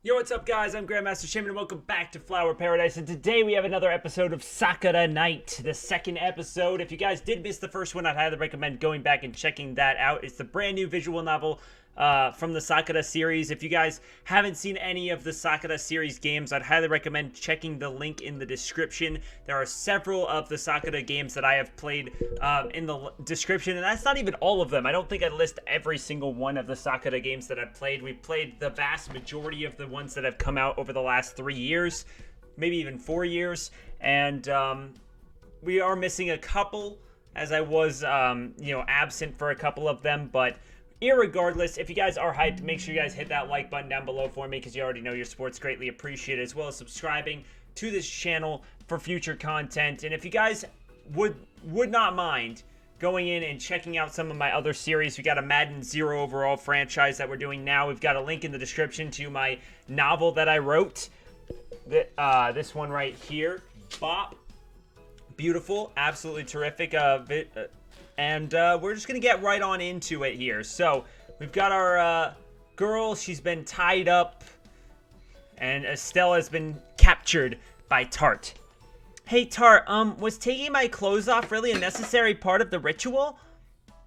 Yo, what's up, guys? I'm Grandmaster Shaymin, and welcome back to Flower Paradise. And today we have another episode of Sakura Night, the second episode. If you guys did miss the first one, I'd highly recommend going back and checking that out. It's the brand new visual novel from the Sakura series. If you guys haven't seen any of the Sakura series games, I'd highly recommend checking the link in the description. There are several of the Sakura games that I have played in the description, and that's not even all of them. I don't think I'd list every single one of the Sakura games that I've played. We've played the vast majority of the ones that have come out over the last 3 years, maybe even 4 years, and we are missing a couple, as I was absent for a couple of them. But irregardless, if you guys are hyped, make sure you guys hit that like button down below for me, because you already know your support's greatly appreciated, as well as subscribing to this channel for future content. And if you guys would not mind going in and checking out some of my other series, we got a Madden Zero overall franchise that we're doing now. We've got a link in the description to my novel that I wrote. This one right here, Bop. Beautiful, absolutely terrific. And we're just going to get right on into it here. So, we've got our girl. She's been tied up. And Estelle has been captured by Tart. Hey, Tart, was taking my clothes off really a necessary part of the ritual?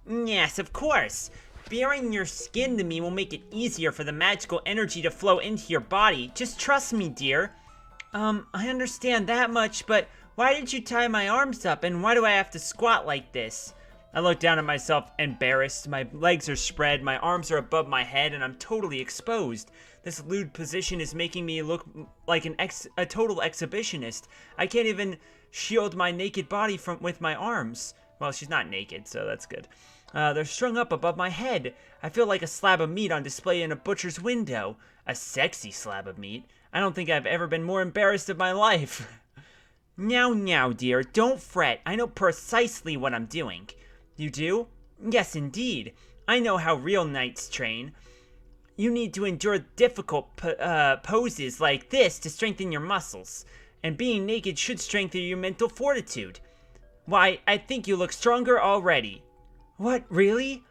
Yes, of course. Baring your skin to me will make it easier for the magical energy to flow into your body. Just trust me, dear. I understand that much, but why did you tie my arms up, and why do I have to squat like this? I look down at myself, embarrassed. My legs are spread, my arms are above my head, and I'm totally exposed. This lewd position is making me look like a total exhibitionist. I can't even shield my naked body with my arms. Well, she's not naked, so that's good. They're strung up above my head. I feel like a slab of meat on display in a butcher's window. A sexy slab of meat. I don't think I've ever been more embarrassed in my life. Now, dear, don't fret. I know precisely what I'm doing. You do? Yes, indeed. I know how real knights train. You need to endure difficult poses like this to strengthen your muscles. And being naked should strengthen your mental fortitude. Why, I think you look stronger already. What, really?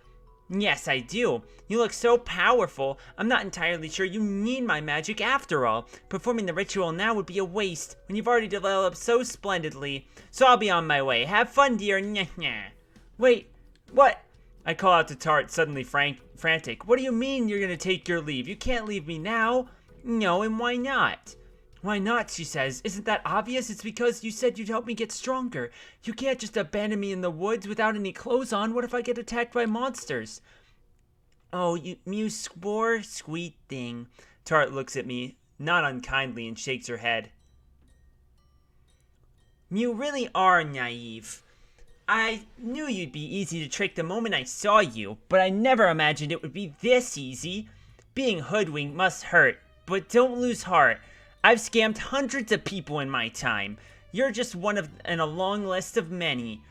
Yes, I do. You look so powerful, I'm not entirely sure you need my magic after all. Performing the ritual now would be a waste, when you've already developed so splendidly. So I'll be on my way. Have fun, dear. Nyeh. Wait, what? I call out to Tart, suddenly frantic. What do you mean you're gonna take your leave? You can't leave me now. No, and why not? Why not, she says. Isn't that obvious? It's because you said you'd help me get stronger. You can't just abandon me in the woods without any clothes on. What if I get attacked by monsters? Oh, you poor sweet thing. Tart looks at me, not unkindly, and shakes her head. You really are naive. I knew you'd be easy to trick the moment I saw you, but I never imagined it would be this easy. Being hoodwinked must hurt, but don't lose heart. I've scammed hundreds of people in my time. You're just one in a long list of many.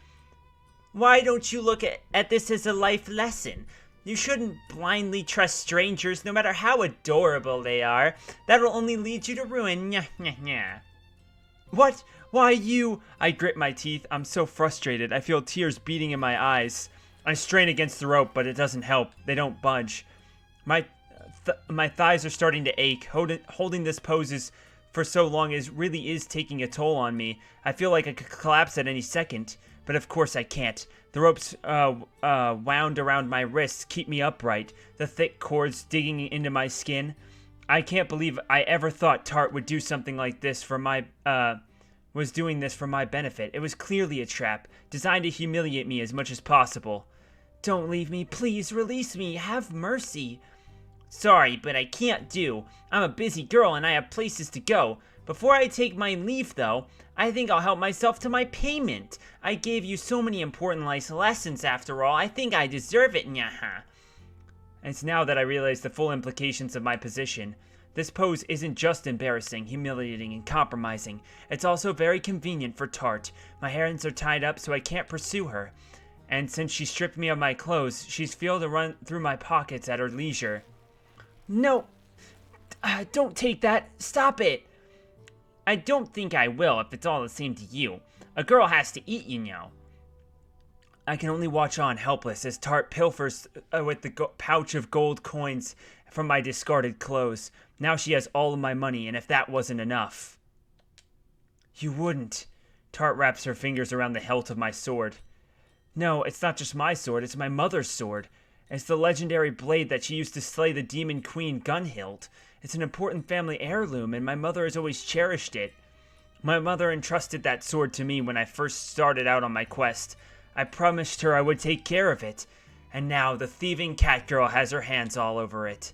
Why don't you look at this as a life lesson? You shouldn't blindly trust strangers, no matter how adorable they are. That'll only lead you to ruin. Nyeh. What? Why you? I grit my teeth. I'm so frustrated. I feel tears beating in my eyes. I strain against the rope, but it doesn't help. They don't budge. My thighs are starting to ache. Holding this pose for so long really is taking a toll on me. I feel like I could collapse at any second, but of course I can't. The ropes wound around my wrists keep me upright, the thick cords digging into my skin. I can't believe I ever thought Tart would do something like this was doing this for my benefit. It was clearly a trap, designed to humiliate me as much as possible. Don't leave me, please, release me, have mercy. Sorry, but I can't do. I'm a busy girl and I have places to go. Before I take my leave, though, I think I'll help myself to my payment. I gave you so many important life lessons after all. I think I deserve it, nyaha. It's now that I realize the full implications of my position. This pose isn't just embarrassing, humiliating, and compromising. It's also very convenient for Tart. My hands are tied up so I can't pursue her. And since she stripped me of my clothes, she's free to run through my pockets at her leisure. No, don't take that. Stop it. I don't think I will if it's all the same to you. A girl has to eat, you know. I can only watch on helpless as Tart pilfers with the pouch of gold coins from my discarded clothes. Now she has all of my money, and if that wasn't enough... You wouldn't. Tart wraps her fingers around the hilt of my sword. No, it's not just my sword, it's my mother's sword. It's the legendary blade that she used to slay the demon queen Gunhild. It's an important family heirloom, and my mother has always cherished it. My mother entrusted that sword to me when I first started out on my quest. I promised her I would take care of it, and now the thieving cat girl has her hands all over it.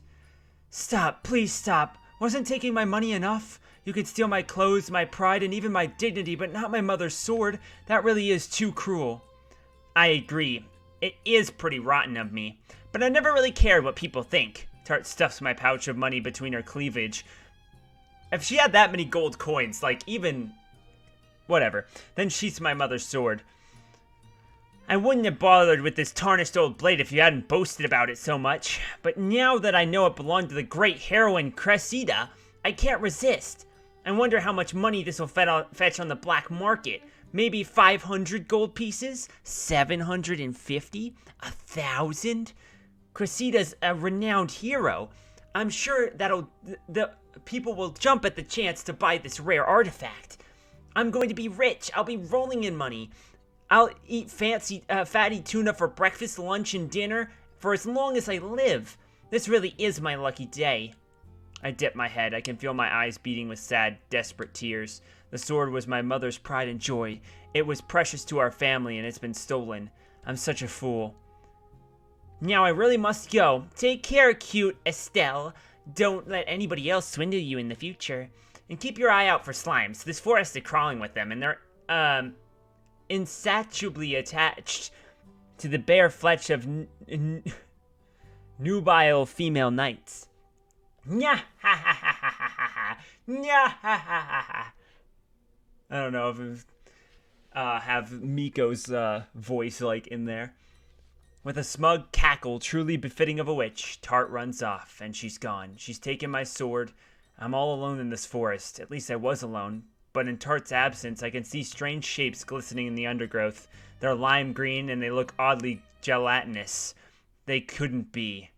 Stop, please stop. Wasn't taking my money enough? You could steal my clothes, my pride, and even my dignity, but not my mother's sword. That really is too cruel. I agree. It is pretty rotten of me, but I never really cared what people think. Tart stuffs my pouch of money between her cleavage. If she had that many gold coins, like even... whatever. Then sheaths my mother's sword. I wouldn't have bothered with this tarnished old blade if you hadn't boasted about it so much, but now that I know it belonged to the great heroine Cressida, I can't resist. I wonder how much money this will fetch on the black market. Maybe 500 gold pieces? 750? 1,000? Cressida's a renowned hero. I'm sure the people will jump at the chance to buy this rare artifact. I'm going to be rich. I'll be rolling in money. I'll eat fancy, fatty tuna for breakfast, lunch, and dinner for as long as I live. This really is my lucky day. I dip my head. I can feel my eyes beating with sad, desperate tears. The sword was my mother's pride and joy. It was precious to our family, and it's been stolen. I'm such a fool. Now I really must go. Take care, cute Estelle. Don't let anybody else swindle you in the future. And keep your eye out for slimes. This forest is crawling with them, and they're, insatiably attached to the bare flesh of nubile female knights. Nya ha ha ha ha ha ha. Nya ha ha ha ha. I don't know if have Miko's voice like in there. With a smug cackle truly befitting of a witch, Tart runs off, and she's gone. She's taken my sword. I'm all alone in this forest. At least I was alone. But in Tart's absence, I can see strange shapes glistening in the undergrowth. They're lime green, and they look oddly gelatinous. They couldn't be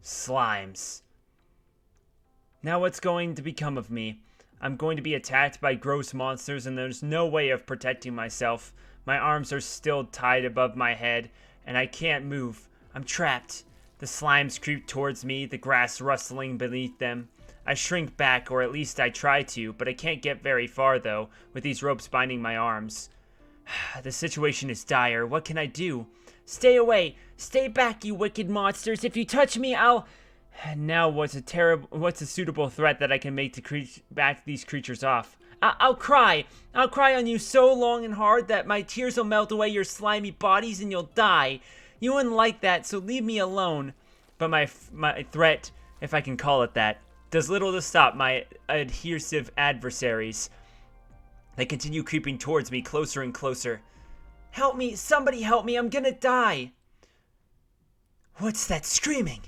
slimes. Now what's going to become of me? I'm going to be attacked by gross monsters, and there's no way of protecting myself. My arms are still tied above my head, and I can't move. I'm trapped. The slimes creep towards me, the grass rustling beneath them. I shrink back, or at least I try to, but I can't get very far, though, with these ropes binding my arms. The situation is dire. What can I do? Stay away! Stay back, you wicked monsters! If you touch me, I'll... Now, what's a suitable threat that I can make to back these creatures off? I'll cry! I'll cry on you so long and hard that my tears will melt away your slimy bodies and you'll die. You wouldn't like that, so leave me alone. But my threat, if I can call it that, does little to stop my adhesive adversaries. They continue creeping towards me, closer and closer. Help me! Somebody help me! I'm gonna die! What's that screaming?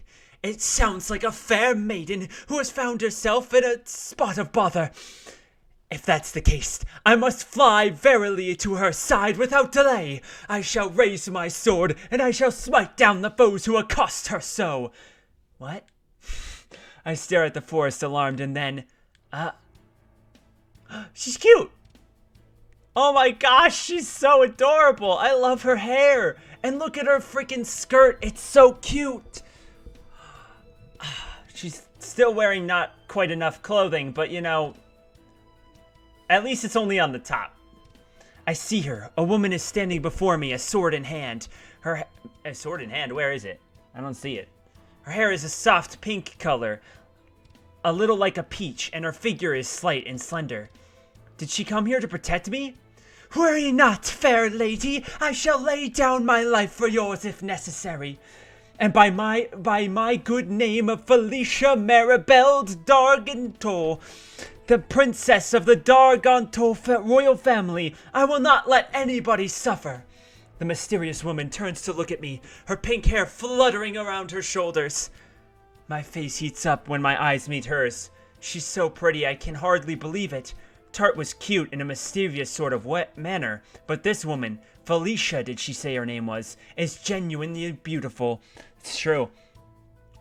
It sounds like a fair maiden who has found herself in a spot of bother. If that's the case, I must fly verily to her side without delay. I shall raise my sword, and I shall smite down the foes who accost her so. What? I stare at the forest alarmed, and then... she's cute! Oh my gosh, she's so adorable! I love her hair! And look at her freaking skirt, it's so cute! She's still wearing not quite enough clothing, but you know, at least it's only on the top. I see her. A woman is standing before me, a sword in hand. A sword in hand? Where is it? I don't see it. Her hair is a soft pink color, a little like a peach, and her figure is slight and slender. Did she come here to protect me? Worry not, fair lady. I shall lay down my life for yours if necessary. And by my good name of Felicia Maribel d'Argenton, the princess of the d'Argenton royal family, I will not let anybody suffer. The mysterious woman turns to look at me, her pink hair fluttering around her shoulders. My face heats up when my eyes meet hers. She's so pretty I can hardly believe it. Tart was cute in a mysterious sort of manner, but this woman, Felicia did she say her name was, is genuinely beautiful. It's true.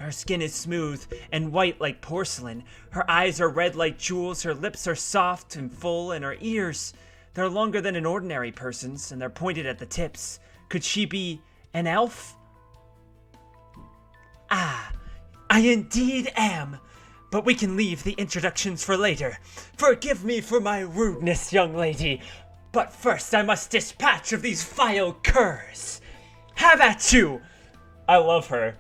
Her skin is smooth and white like porcelain. Her eyes are red like jewels. Her lips are soft and full, and her ears, they're longer than an ordinary person's, and they're pointed at the tips. Could she be an elf? Ah, I indeed am. But we can leave the introductions for later. Forgive me for my rudeness, young lady. But first I must dispatch of these vile curs. Have at you! I love her.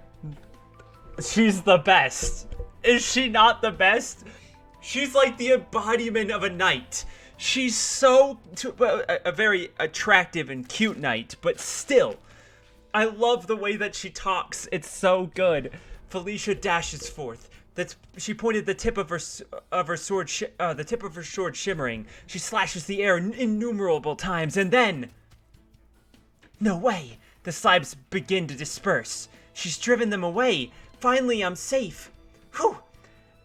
She's the best. Is she not the best? She's like the embodiment of a knight. She's so a very attractive and cute knight, but still, I love the way that she talks. It's so good. Felicia dashes forth. She pointed the tip of her sword, the tip of her sword shimmering. She slashes the air innumerable times, and then, no way! The slabs begin to disperse. She's driven them away. Finally, I'm safe. Whew!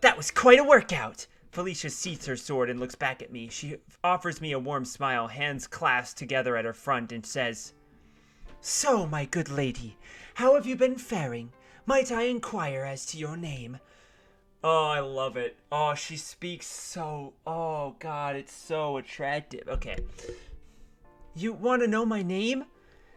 That was quite a workout. Felicia seats her sword and looks back at me. She offers me a warm smile, hands clasped together at her front, and says, "So, my good lady, how have you been faring? Might I inquire as to your name?" Oh, I love it. Oh, she speaks so... Oh, God, it's so attractive. Okay. You want to know my name?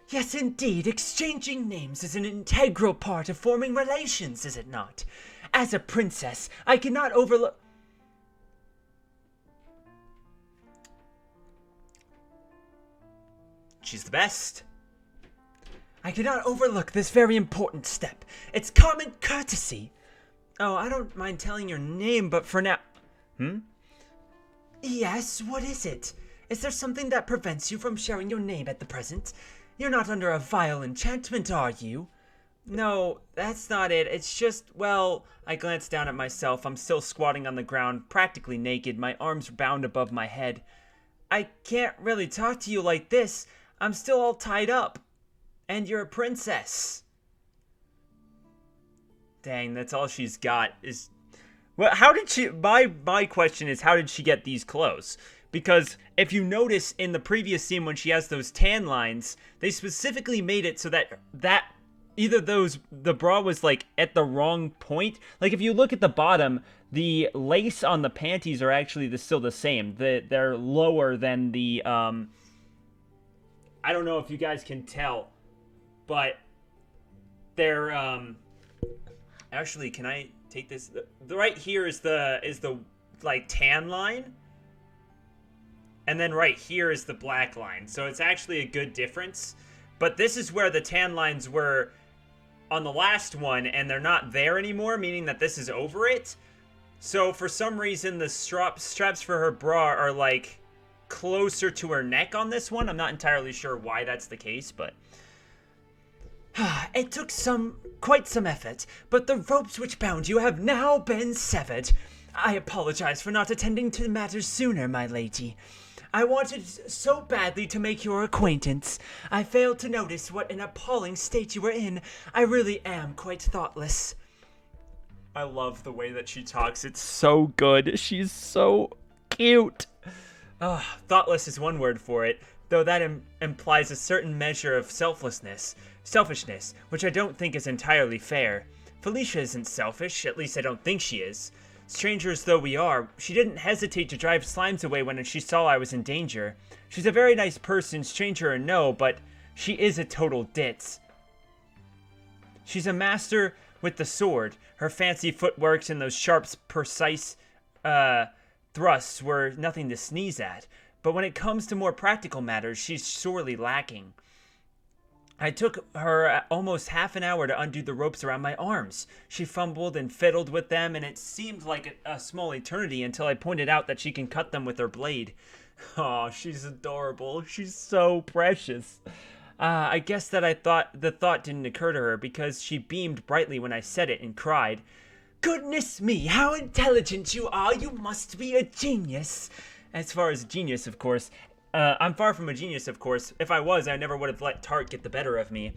Yes, indeed. Exchanging names is an integral part of forming relations, is it not? As a princess, I cannot overlook... She's the best. I cannot overlook this very important step. It's common courtesy. Oh, I don't mind telling your name, but for now... Yes, what is it? Is there something that prevents you from sharing your name at the present? You're not under a vile enchantment, are you? No, that's not it. It's just, well, I glanced down at myself. I'm still squatting on the ground, practically naked, my arms bound above my head. I can't really talk to you like this. I'm still all tied up. And you're a princess. Dang, that's all she's got is... Well, how did she... My question is, how did she get these clothes? Because if you notice in the previous scene when she has those tan lines, they specifically made it so that either the bra was like at the wrong point. Like if you look at the bottom, the lace on the panties are actually still the same. They're lower than the... I don't know if you guys can tell, but they're... Actually, can I take this? The right here is the like tan line, and then right here is the black line. So it's actually a good difference. But this is where the tan lines were on the last one, and they're not there anymore, meaning that this is over it. So for some reason, the straps for her bra are like closer to her neck on this one. I'm not entirely sure why that's the case, but... It took quite some effort, but the ropes which bound you have now been severed. I apologize for not attending to matters sooner, my lady. I wanted so badly to make your acquaintance. I failed to notice what an appalling state you were in. I really am quite thoughtless. I love the way that she talks. It's so good. She's so cute. Thoughtless is one word for it, though that implies a certain measure of selfishness, which I don't think is entirely fair. Felicia isn't selfish, at least I don't think she is. Strangers though we are, she didn't hesitate to drive slimes away when she saw I was in danger. She's a very nice person, stranger or no, but she is a total ditz. She's a master with the sword. Her fancy footworks and those sharp, precise thrusts were nothing to sneeze at. But when it comes to more practical matters, she's sorely lacking. I took her almost half an hour to undo the ropes around my arms. She fumbled and fiddled with them, and it seemed like a small eternity until I pointed out that she can cut them with her blade. Oh, she's adorable. She's so precious. I guess that the thought didn't occur to her because she beamed brightly when I said it and cried, "Goodness me, how intelligent you are! You must be a genius!" As far as genius, of course, I'm far from a genius, of course. If I was, I never would have let Tart get the better of me.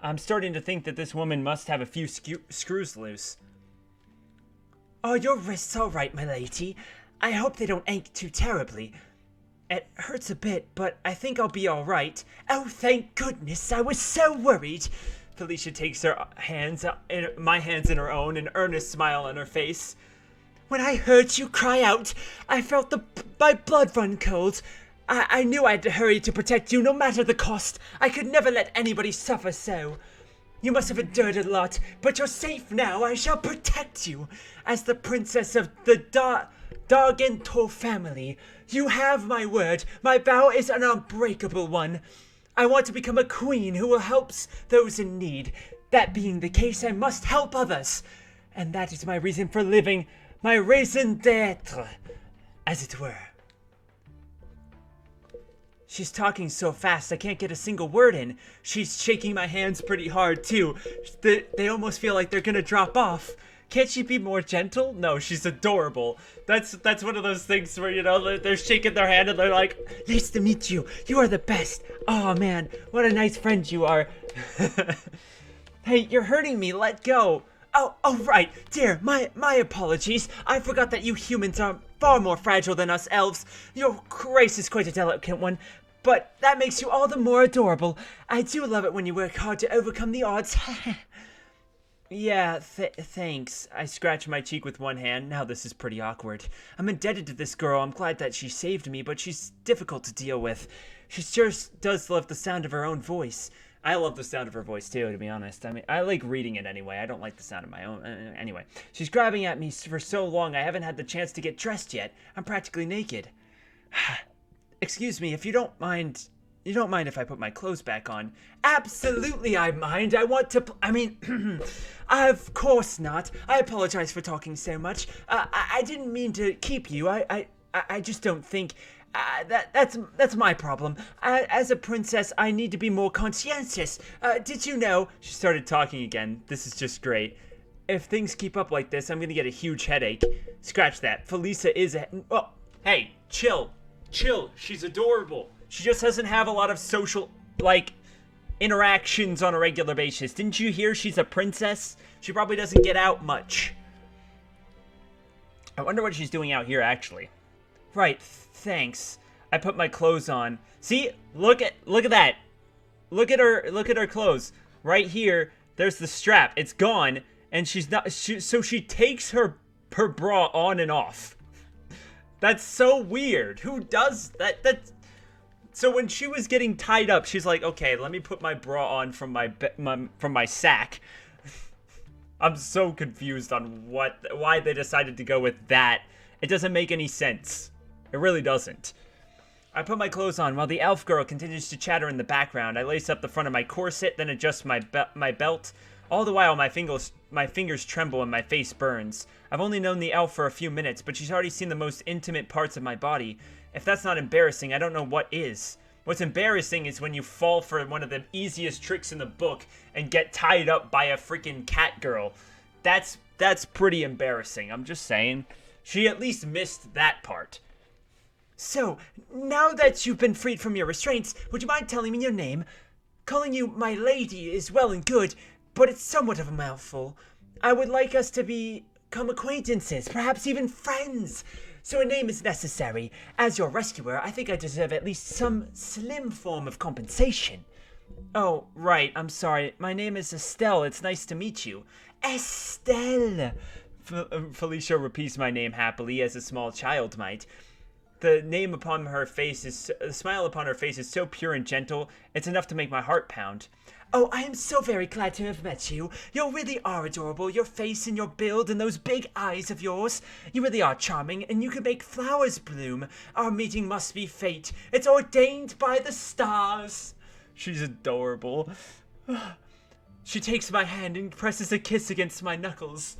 I'm starting to think that this woman must have a few screws loose. Are your wrists all right, my lady? I hope they don't ache too terribly. It hurts a bit, but I think I'll be all right. Oh, thank goodness, I was so worried. Felicia takes her hands, my hands in her own, an earnest smile on her face. When I heard you cry out, I felt my blood run cold. I knew I had to hurry to protect you, no matter the cost. I could never let anybody suffer so. You must have endured a lot, but you're safe now. I shall protect you. As the princess of the Dargentor family, you have my word. My vow is an unbreakable one. I want to become a queen who will help those in need. That being the case, I must help others. And that is my reason for living, my raison d'etre, as it were. She's talking so fast, I can't get a single word in. She's shaking my hands pretty hard, too. They almost feel like they're gonna drop off. Can't she be more gentle? No, she's adorable. That's one of those things where, you know, they're shaking their hand and they're like, nice to meet you. You are the best. Oh, man, what a nice friend you are. Hey, you're hurting me. Let go. Oh, right. Dear, my apologies. I forgot that you humans are far more fragile than us elves. Your grace is quite a delicate one. But that makes you all the more adorable. I do love it when you work hard to overcome the odds. Yeah, thanks. I scratched my cheek with one hand. Now this is pretty awkward. I'm indebted to this girl. I'm glad that she saved me, but she's difficult to deal with. She just does love the sound of her own voice. I love the sound of her voice too, to be honest. I mean, I like reading it anyway. I don't like the sound of my own. Anyway, she's grabbing at me for so long I haven't had the chance to get dressed yet. I'm practically naked. Excuse me, if you don't mind if I put my clothes back on? Absolutely I mind. I want to, of course not. I apologize for talking so much. I didn't mean to keep you. I just don't think, that's my problem. As a princess, I need to be more conscientious. Did you know? She started talking again. This is just great. If things keep up like this, I'm gonna get a huge headache. Scratch that. Felicia is hey, chill. She's adorable. She just doesn't have a lot of social, interactions on a regular basis. Didn't you hear she's a princess? She probably doesn't get out much. I wonder what she's doing out here, actually. Right, thanks. I put my clothes on. See? Look at that. Look at her clothes. Right here, there's the strap. It's gone, and so she takes her bra on and off. That's so weird. Who does that? So when she was getting tied up, she's like, okay, let me put my bra on from my sack. I'm so confused on why they decided to go with that. It doesn't make any sense. It really doesn't. I put my clothes on while the elf girl continues to chatter in the background. I lace up the front of my corset, then adjust my belt. All the while, my fingers tremble and my face burns. I've only known the elf for a few minutes, but she's already seen the most intimate parts of my body. If that's not embarrassing, I don't know what is. What's embarrassing is when you fall for one of the easiest tricks in the book and get tied up by a freaking cat girl. That's pretty embarrassing, I'm just saying. She at least missed that part. So, now that you've been freed from your restraints, would you mind telling me your name? Calling you my lady is well and good, but it's somewhat of a mouthful. I would like us to become acquaintances, perhaps even friends. So a name is necessary. As your rescuer, I think I deserve at least some slim form of compensation. Oh, right, I'm sorry. My name is Estelle. It's nice to meet you. Estelle! Felicia repeats my name happily, as a small child might. The smile upon her face is so pure and gentle, it's enough to make my heart pound. Oh, I am so very glad to have met you. You really are adorable. Your face and your build and those big eyes of yours. You really are charming, and you can make flowers bloom. Our meeting must be fate. It's ordained by the stars. She's adorable. She takes my hand and presses a kiss against my knuckles.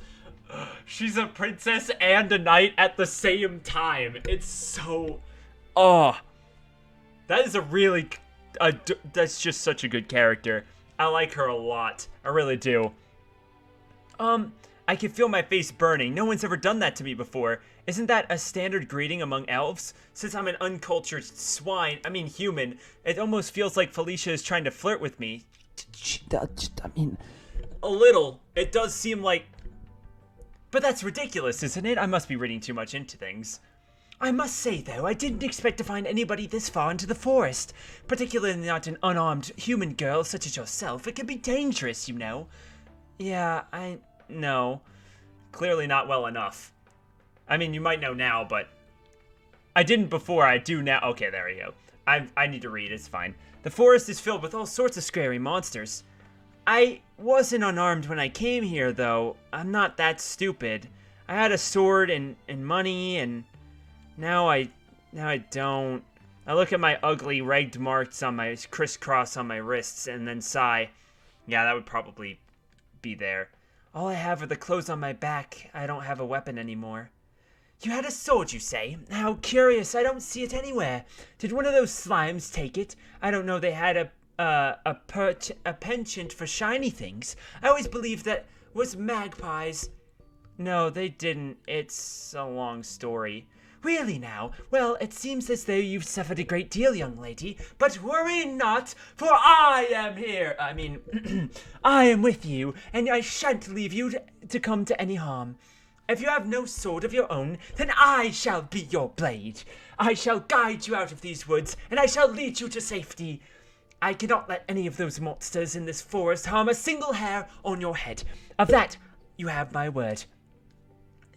She's a princess and a knight at the same time. It's so... Oh. That is that's just such a good character. I like her a lot. I really do. I can feel my face burning. No one's ever done that to me before. Isn't that a standard greeting among elves? Since I'm an uncultured human, it almost feels like Felicia is trying to flirt with me. A little. It does seem like... But that's ridiculous, isn't it? I must be reading too much into things. I must say, though, I didn't expect to find anybody this far into the forest. Particularly not an unarmed human girl such as yourself. It can be dangerous, you know. Yeah, I know. Clearly not well enough. I mean, you might know now, but I didn't before, I do now. Okay, there we go. I need to read, it's fine. The forest is filled with all sorts of scary monsters. I wasn't unarmed when I came here, though. I'm not that stupid. I had a sword and money, and now I don't. I look at my ugly ragged marks on my crisscross on my wrists, and then sigh. Yeah, that would probably be there. All I have are the clothes on my back. I don't have a weapon anymore. You had a sword, you say? How curious, I don't see it anywhere. Did one of those slimes take it? I don't know they had a penchant for shiny things. I always believed that was magpies. No, they didn't. It's a long story. Really now? Well, it seems as though you've suffered a great deal, young lady. But worry not, for I am here. I mean, I am with you, and I shan't leave you to come to any harm. If you have no sword of your own, then I shall be your blade. I shall guide you out of these woods, and I shall lead you to safety. I cannot let any of those monsters in this forest harm a single hair on your head. Of that, you have my word.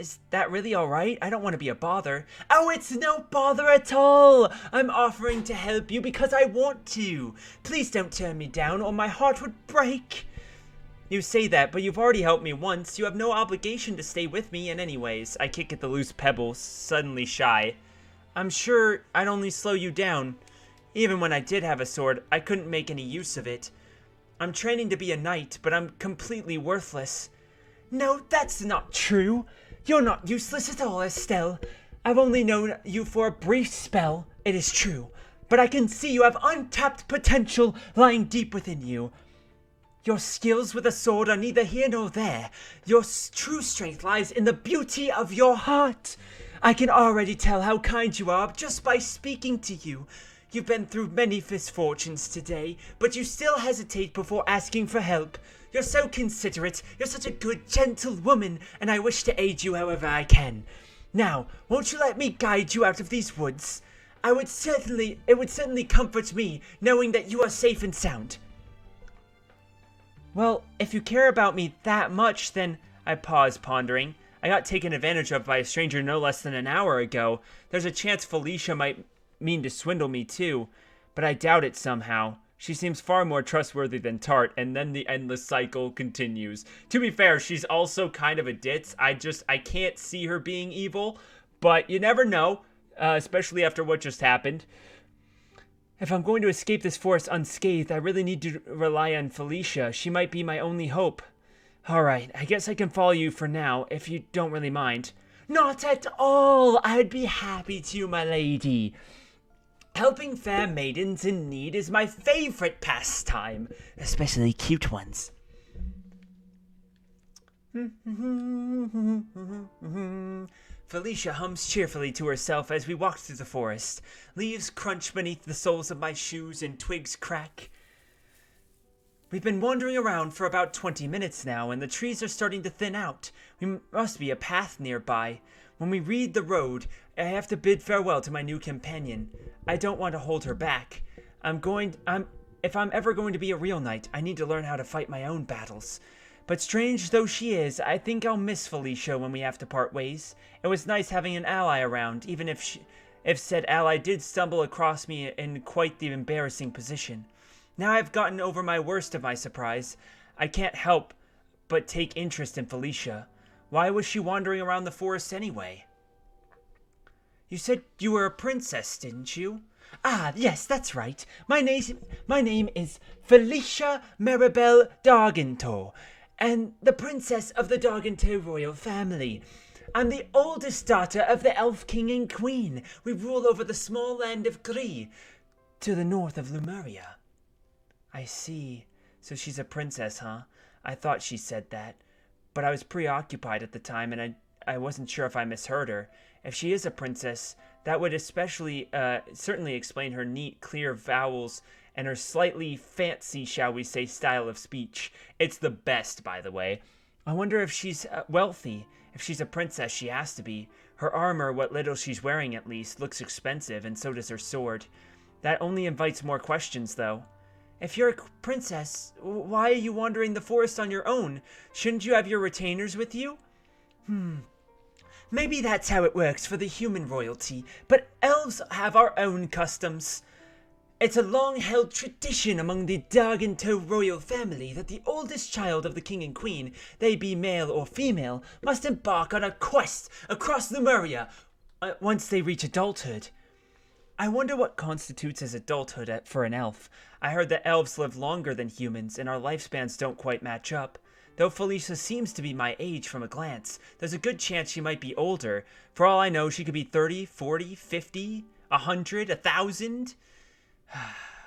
Is that really all right? I don't want to be a bother. Oh, it's no bother at all. I'm offering to help you because I want to. Please don't turn me down or my heart would break. You say that, but you've already helped me once. You have no obligation to stay with me, and anyways, I kick at the loose pebble, suddenly shy. I'm sure I'd only slow you down. Even when I did have a sword, I couldn't make any use of it. I'm training to be a knight, but I'm completely worthless. No, that's not true. You're not useless at all, Estelle. I've only known you for a brief spell, it is true, but I can see you have untapped potential lying deep within you. Your skills with a sword are neither here nor there. Your true strength lies in the beauty of your heart. I can already tell how kind you are just by speaking to you. You've been through many misfortunes today, but you still hesitate before asking for help. You're so considerate, you're such a good, gentle woman, and I wish to aid you however I can. Now, won't you let me guide you out of these woods? It would certainly comfort me knowing that you are safe and sound. Well, if you care about me that much, then... I paused, pondering. I got taken advantage of by a stranger no less than an hour ago. There's a chance Felicia might mean to swindle me too, but I doubt it somehow. She seems far more trustworthy than Tart, and then the endless cycle continues. To be fair, she's also kind of a ditz. I can't see her being evil, but you never know, especially after what just happened. If I'm going to escape this forest unscathed, I really need to rely on Felicia. She might be my only hope. Alright, I guess I can follow you for now, if you don't really mind. Not at all! I'd be happy to, my lady. Helping fair maidens in need is my favorite pastime, especially cute ones. Felicia hums cheerfully to herself as we walk through the forest. Leaves crunch beneath the soles of my shoes and twigs crack. We've been wandering around for about 20 minutes now, and the trees are starting to thin out. We must be a path nearby. When we read the road, I have to bid farewell to my new companion. I don't want to hold her back. If I'm ever going to be a real knight, I need to learn how to fight my own battles. But strange though she is, I think I'll miss Felicia when we have to part ways. It was nice having an ally around, even if said ally did stumble across me in quite the embarrassing position. Now I've gotten over my worst of my surprise, I can't help but take interest in Felicia. Why was she wandering around the forest anyway? You said you were a princess, didn't you? Ah, yes, that's right. My name is Felicia Maribel Dargentor, and the princess of the Dargentor royal family. I'm the oldest daughter of the elf king and queen. We rule over the small land of Gris, to the north of Lemuria. I see. So she's a princess, huh? I thought she said that, but I was preoccupied at the time, and I wasn't sure if I misheard her. If she is a princess, that would certainly explain her neat, clear vowels and her slightly fancy, shall we say, style of speech. It's the best, by the way. I wonder if she's wealthy, If she's a princess, she has to be. Her armor, what little she's wearing at least, looks expensive, and so does her sword. That only invites more questions, though. If you're a princess, why are you wandering the forest on your own? Shouldn't you have your retainers with you? Maybe that's how it works for the human royalty, but elves have our own customs. It's a long-held tradition among the Dargento royal family that the oldest child of the king and queen, they be male or female, must embark on a quest across Lemuria once they reach adulthood. I wonder what constitutes as adulthood for an elf. I heard that elves live longer than humans, and our lifespans don't quite match up. Though Felicia seems to be my age from a glance, there's a good chance she might be older. For all I know, she could be 30, 40, 50, 100, 1,000.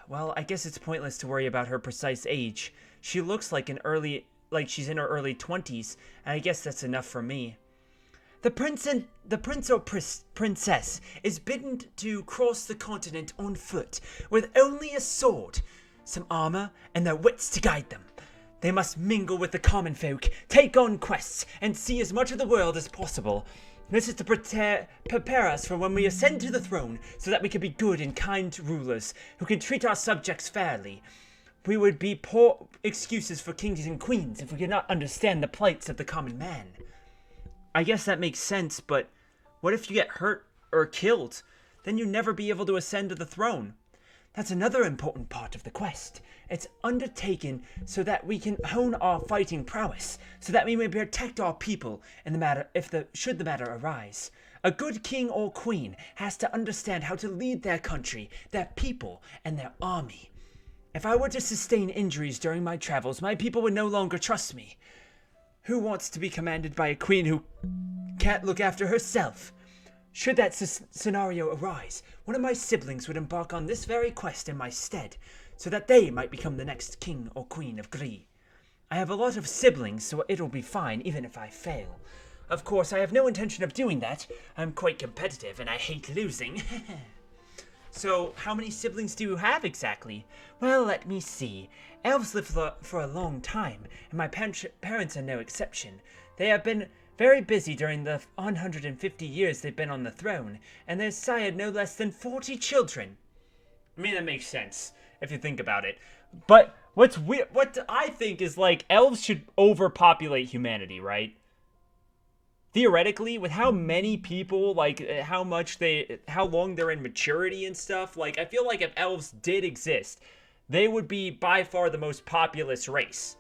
Well, I guess it's pointless to worry about her precise age. She looks like she's in her early 20s, and I guess that's enough for me. The prince or princess is bidden to cross the continent on foot, with only a sword, some armor, and their wits to guide them. They must mingle with the common folk, take on quests, and see as much of the world as possible. This is to prepare us for when we ascend to the throne, so that we can be good and kind rulers who can treat our subjects fairly. We would be poor excuses for kings and queens if we could not understand the plights of the common man. I guess that makes sense, but what if you get hurt or killed? Then you'd never be able to ascend to the throne. That's another important part of the quest. It's undertaken so that we can hone our fighting prowess, so that we may protect our people in the matter should the matter arise. A good king or queen has to understand how to lead their country, their people, and their army. If I were to sustain injuries during my travels, my people would no longer trust me. Who wants to be commanded by a queen who can't look after herself? Should that scenario arise, one of my siblings would embark on this very quest in my stead, so that they might become the next king or queen of Gree. I have a lot of siblings, so it'll be fine even if I fail. Of course, I have no intention of doing that. I'm quite competitive and I hate losing. So, how many siblings do you have exactly? Well, let me see. Elves live for a long time, and my parents are no exception. They have been very busy during the 150 years they've been on the throne, and they've sired no less than 40 children. I mean, that makes sense, if you think about it. But what's weird, what I think is, like, elves should overpopulate humanity, right? Theoretically, with how many people, like, how long they're in maturity and stuff, like, I feel like if elves did exist, they would be by far the most populous race.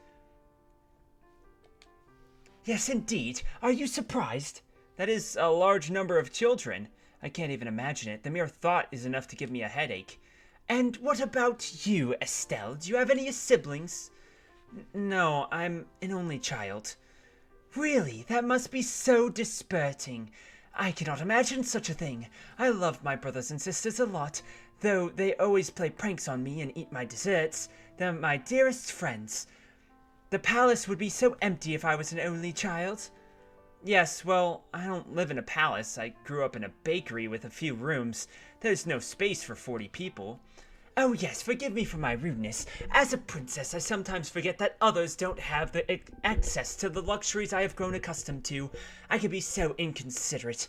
Yes, indeed. Are you surprised? That is a large number of children. I can't even imagine it. The mere thought is enough to give me a headache. And what about you, Estelle? Do you have any siblings? No, I'm an only child. Really? That must be so dispiriting. I cannot imagine such a thing. I love my brothers and sisters a lot, though they always play pranks on me and eat my desserts. They're my dearest friends. The palace would be so empty if I was an only child. Yes, well, I don't live in a palace. I grew up in a bakery with a few rooms. There's no space for 40 people. Oh yes, forgive me for my rudeness. As a princess, I sometimes forget that others don't have the access to the luxuries I have grown accustomed to. I can be so inconsiderate.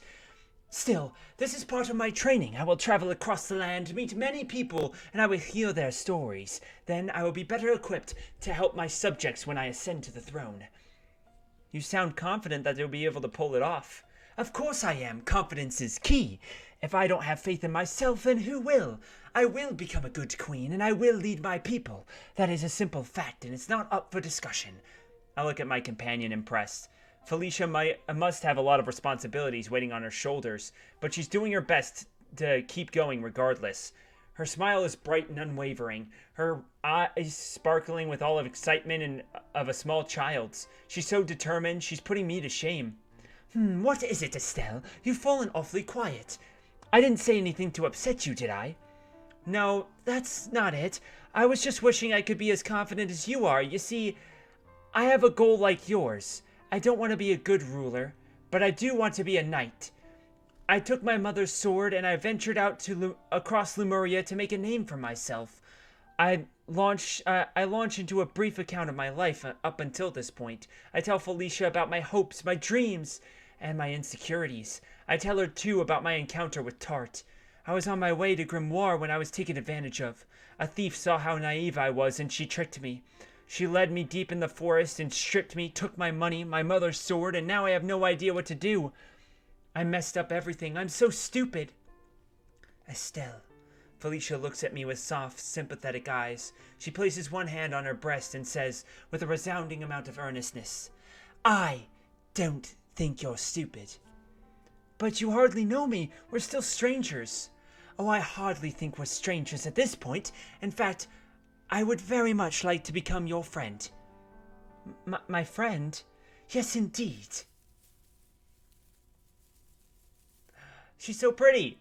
Still, this is part of my training. I will travel across the land, meet many people, and I will hear their stories. Then I will be better equipped to help my subjects when I ascend to the throne. You sound confident that you'll be able to pull it off. Of course I am. Confidence is key. If I don't have faith in myself, then who will? I will become a good queen, and I will lead my people. That is a simple fact, and it's not up for discussion. I look at my companion impressed. Felicia must have a lot of responsibilities waiting on her shoulders, but she's doing her best to keep going regardless. Her smile is bright and unwavering, her eyes sparkling with all of excitement and of a small child's. She's so determined, she's putting me to shame. What is it, Estelle? You've fallen awfully quiet. I didn't say anything to upset you, did I? No, that's not it. I was just wishing I could be as confident as you are. You see, I have a goal like yours. I don't want to be a good ruler, but I do want to be a knight. I took my mother's sword and I ventured out across Lemuria to make a name for myself. I launch into a brief account of my life up until this point. I tell Felicia about my hopes, my dreams, and my insecurities. I tell her too about my encounter with Tart. I was on my way to Grimoire when I was taken advantage of. A thief saw how naive I was and she tricked me. She led me deep in the forest and stripped me, took my money, my mother's sword, and now I have no idea what to do. I messed up everything. I'm so stupid. Estelle. Felicia looks at me with soft, sympathetic eyes. She places one hand on her breast and says, with a resounding amount of earnestness, I don't think you're stupid. But you hardly know me. We're still strangers. Oh, I hardly think we're strangers at this point. In fact, I would very much like to become your friend. My friend? Yes, indeed. She's so pretty.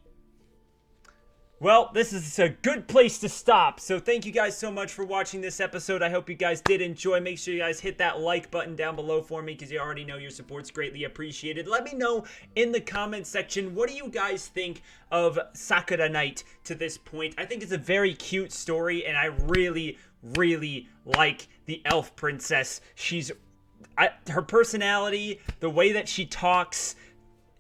Well, this is a good place to stop. So thank you guys so much for watching this episode. I hope you guys did enjoy. Make sure you guys hit that like button down below for me because you already know your support's greatly appreciated. Let me know in the comment section, what do you guys think of Sakura Night to this point? I think it's a very cute story, and I really, really like the elf princess. Her personality, the way that she talks,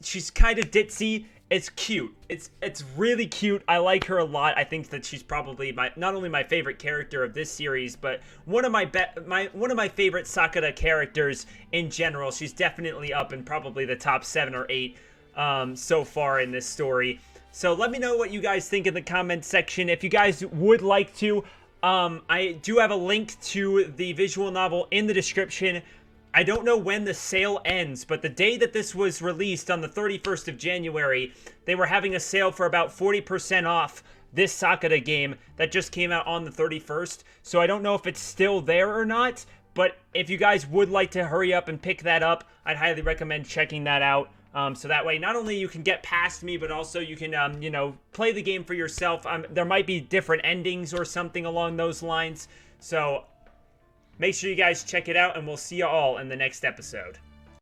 she's kind of ditzy. It's cute. It's really cute. I like her a lot. I think that she's probably not only my favorite character of this series, but one of my favorite Sakura characters in general. She's definitely up in probably the top 7 or 8 so far in this story. So let me know what you guys think in the comment section. If you guys would like to, I do have a link to the visual novel in the description. I don't know when the sale ends, but the day that this was released on the 31st of January, they were having a sale for about 40% off this Sakura game that just came out on the 31st. So I don't know if it's still there or not, but if you guys would like to hurry up and pick that up, I'd highly recommend checking that out. So that way, not only you can get past me, but also you can, you know, play the game for yourself. There might be different endings or something along those lines. So make sure you guys check it out, and we'll see you all in the next episode.